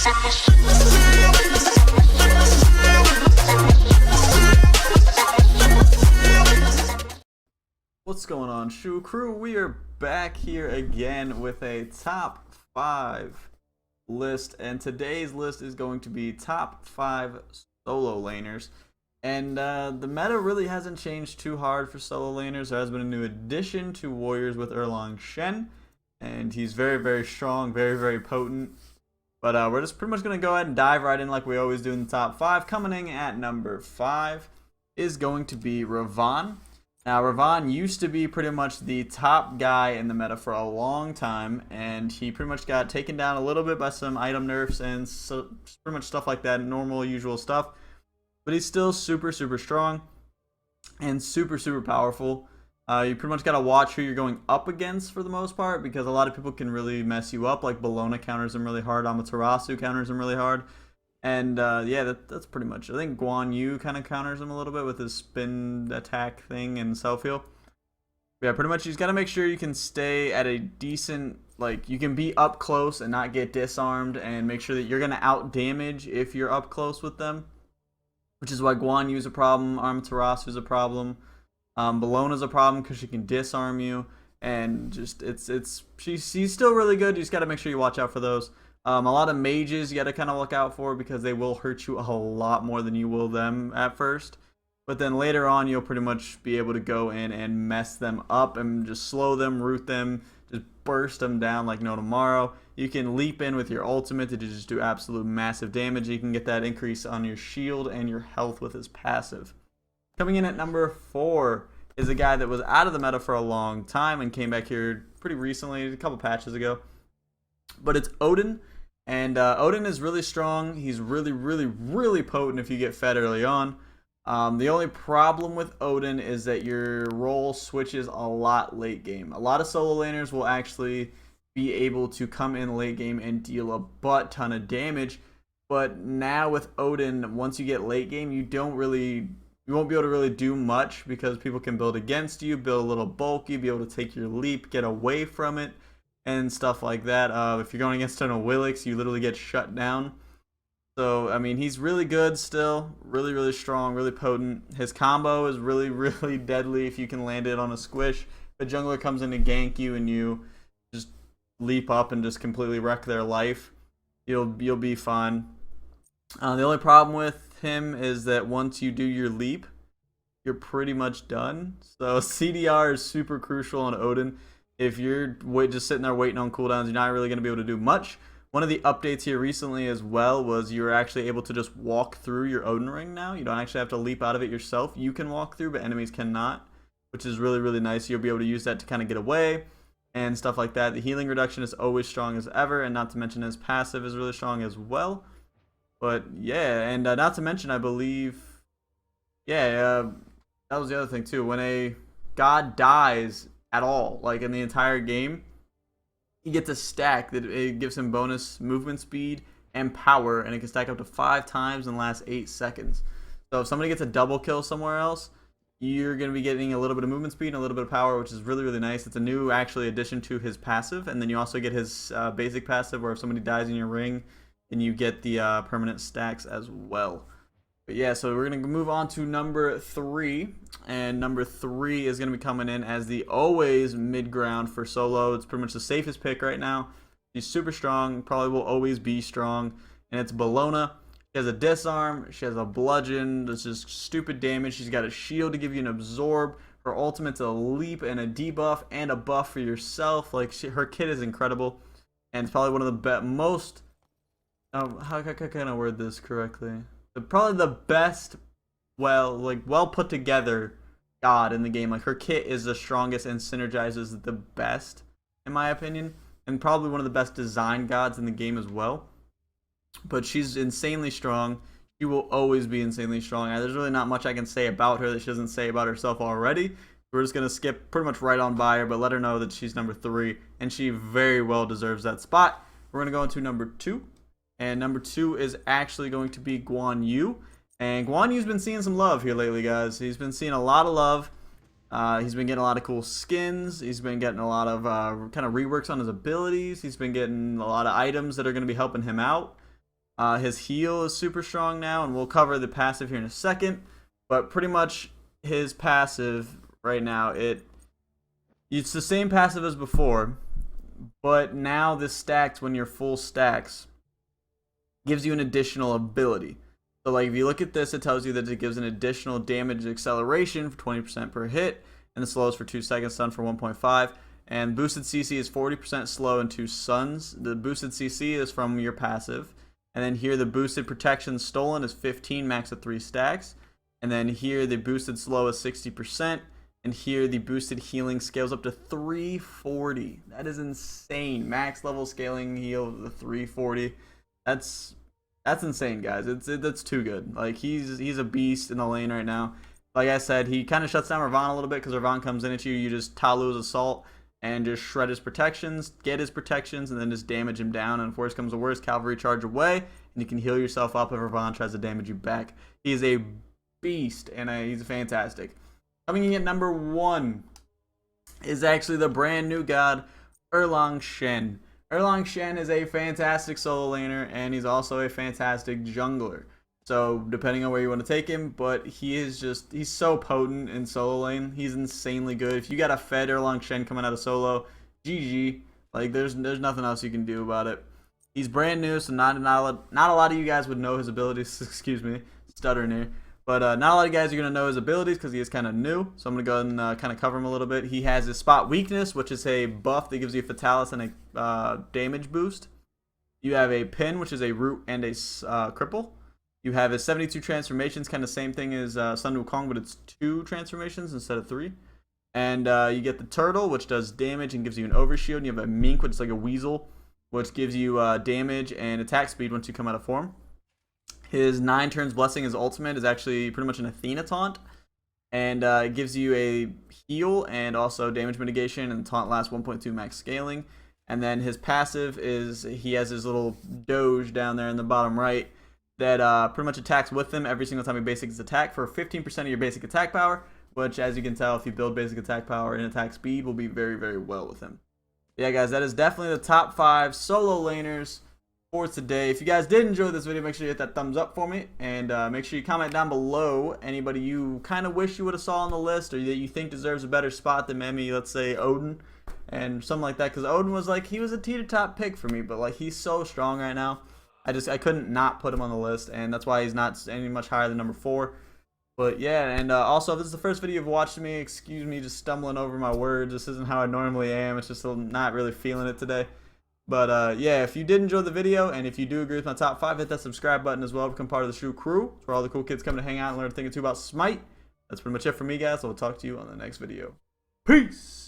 What's going on, Shu Crew? We are back here again with a top 5 list, and today's list is going to be top 5 solo laners. And the meta really hasn't changed too hard for solo laners. There has been a new addition to Warriors with Erlang Shen, and he's very, very strong, very, very potent. But we're just pretty much going to go ahead and dive right in like we always do in the top 5. Coming in at number 5 is going to be Ravon. Now, Ravon used to be pretty much the top guy in the meta for a long time, and he pretty much got taken down a little bit by some item nerfs and so, pretty much stuff like that, normal, usual stuff. But he's still super, super strong and super, super powerful. You pretty much got to watch who you're going up against for the most part, because a lot of people can really mess you up. Like Bologna counters him really hard, Amaterasu counters him really hard. And yeah, that's pretty much it. I think Guan Yu kind of counters him a little bit with his spin attack thing and self-heal. Yeah, pretty much you just got to make sure you can stay at a decent, like, you can be up close and not get disarmed, and make sure that you're going to out-damage if you're up close with them. Which is why Guan Yu's a problem, Amaterasu's a problem, Bologna's a problem because she can disarm you. And just, she's still really good. You just got to make sure you watch out for those. A lot of mages you got to kind of look out for, because they will hurt you a lot more than you will them at first. But then later on, you'll pretty much be able to go in and mess them up and just slow them, root them, just burst them down like no tomorrow. You can leap in with your ultimate to just do absolute massive damage. You can get that increase on your shield and your health with his passive. Coming in at number 4 is a guy that was out of the meta for a long time and came back here pretty recently, a couple patches ago. But it's Odin. And Odin is really strong. He's really, really, really potent if you get fed early on. The only problem with Odin is that your role switches a lot late game. A lot of solo laners will actually be able to come in late game and deal a butt ton of damage. But now with Odin, once you get late game, you won't be able to really do much, because people can build against you, build a little bulky, be able to take your leap, get away from it, and stuff like that. If you're going against an Willix, you literally get shut down. So, I mean, he's really good still. Really, really strong, really potent. His combo is really, really deadly if you can land it on a squish. The jungler comes in to gank you, and you just leap up and just completely wreck their life. You'll be fine. The only problem with him is that once you do your leap, you're pretty much done. So CDR is super crucial on Odin. If you're just sitting there waiting on cooldowns, you're not really going to be able to do much. One of the updates here recently as well was you're actually able to just walk through your Odin ring now. You don't actually have to leap out of it yourself. You can walk through, but enemies cannot, which is really, really nice. You'll be able to use that to kind of get away and stuff like that. The healing reduction is always strong as ever, and not to mention his passive is really strong as well. But yeah, and not to mention, I believe, yeah, that was the other thing too. When a god dies at all, like in the entire game, he gets a stack that it gives him bonus movement speed and power, and it can stack up to 5 times in the last 8 seconds. So if somebody gets a double kill somewhere else, you're going to be getting a little bit of movement speed and a little bit of power, which is really, really nice. It's a new actually addition to his passive, and then you also get his basic passive, where if somebody dies in your ring, then you get the permanent stacks as well. But yeah, so we're going to move on to number 3, and number 3 is going to be coming in as the always mid-ground for solo. It's pretty much the safest pick right now. She's super strong, probably will always be strong, and it's Bologna. She has a disarm, she has a bludgeon, that's just stupid damage. She's got a shield to give you an absorb. Her ultimate's a leap and a debuff and a buff for yourself. Like, her kit is incredible, and it's probably one of the most... how can I word this correctly? Probably the best, well put together god in the game. Like, her kit is the strongest and synergizes the best, in my opinion, and probably one of the best design gods in the game as well. But she's insanely strong. She will always be insanely strong. There's really not much I can say about her that she doesn't say about herself already. We're just going to skip pretty much right on by her, but let her know that she's number 3, and she very well deserves that spot. We're going to go into number 2. And number 2 is actually going to be Guan Yu. And Guan Yu's been seeing some love here lately, guys. He's been seeing a lot of love. He's been getting a lot of cool skins. He's been getting a lot of kind of reworks on his abilities. He's been getting a lot of items that are going to be helping him out. His heal is super strong now, and we'll cover the passive here in a second. But pretty much his passive right now, it's the same passive as before, but now this stacks when you're full stacks gives you an additional ability. So like if you look at this, it tells you that it gives an additional damage acceleration for 20% per hit, and the slows for 2 seconds, stun for 1.5. And boosted CC is 40% slow and 2 stuns. The boosted CC is from your passive. And then here the boosted protection stolen is 15, max at 3 stacks. And then here the boosted slow is 60%. And here the boosted healing scales up to 340. That is insane. Max level scaling heal to 340. That's insane, guys. That's too good. Like he's a beast in the lane right now. Like I said, he kind of shuts down Ravon a little bit because Ravon comes in at you. You just Talu's assault and just shred his protections, get his protections, and then just damage him down. And if worse comes to worse, cavalry charge away, and you can heal yourself up if Ravon tries to damage you back. He is a beast, and he's fantastic. Coming in at number 1 is actually the brand new god, Erlang Shen. Erlang Shen is a fantastic solo laner, and he's also a fantastic jungler. So depending on where you want to take him, but he's so potent in solo lane. He's insanely good. If you got a fed Erlang Shen coming out of solo, GG. Like there's nothing else you can do about it. He's brand new, so not a lot of you guys would know his abilities. Excuse me, stuttering here. But not a lot of guys are going to know his abilities because he is kind of new. So I'm going to go ahead and kind of cover him a little bit. He has his spot weakness, which is a buff that gives you a Fatalis and a damage boost. You have a pin, which is a root and a cripple. You have his 72 transformations, kind of same thing as Sun Wukong, but it's 2 transformations instead of 3. And you get the turtle, which does damage and gives you an overshield. And you have a mink, which is like a weasel, which gives you damage and attack speed once you come out of form. His 9 turns blessing, his ultimate, is actually pretty much an Athena taunt. And it gives you a heal and also damage mitigation, and the taunt lasts 1.2 max scaling. And then his passive is, he has his little doge down there in the bottom right that pretty much attacks with him every single time he basic his attack for 15% of your basic attack power, which, as you can tell, if you build basic attack power and attack speed, will be very, very well with him. Yeah, guys, that is definitely the top 5 solo laners for today. If you guys did enjoy this video, make sure you hit that thumbs up for me, and make sure you comment down below anybody you kind of wish you would have saw on the list or that you think deserves a better spot than maybe, let's say, Odin and something like that, because Odin was like, he was a teeter-top pick for me, but like he's so strong right now. I couldn't not put him on the list, and that's why he's not any much higher than number 4. But yeah, and also if this is the first video you've watched me, excuse me just stumbling over my words. This isn't how I normally am. It's just not really feeling it today. But yeah, if you did enjoy the video, and if you do agree with my top 5, hit that subscribe button as well to become part of the Shrew crew. It's where all the cool kids come to hang out and learn a thing or two about Smite. That's pretty much it for me, guys. So we'll talk to you on the next video. Peace!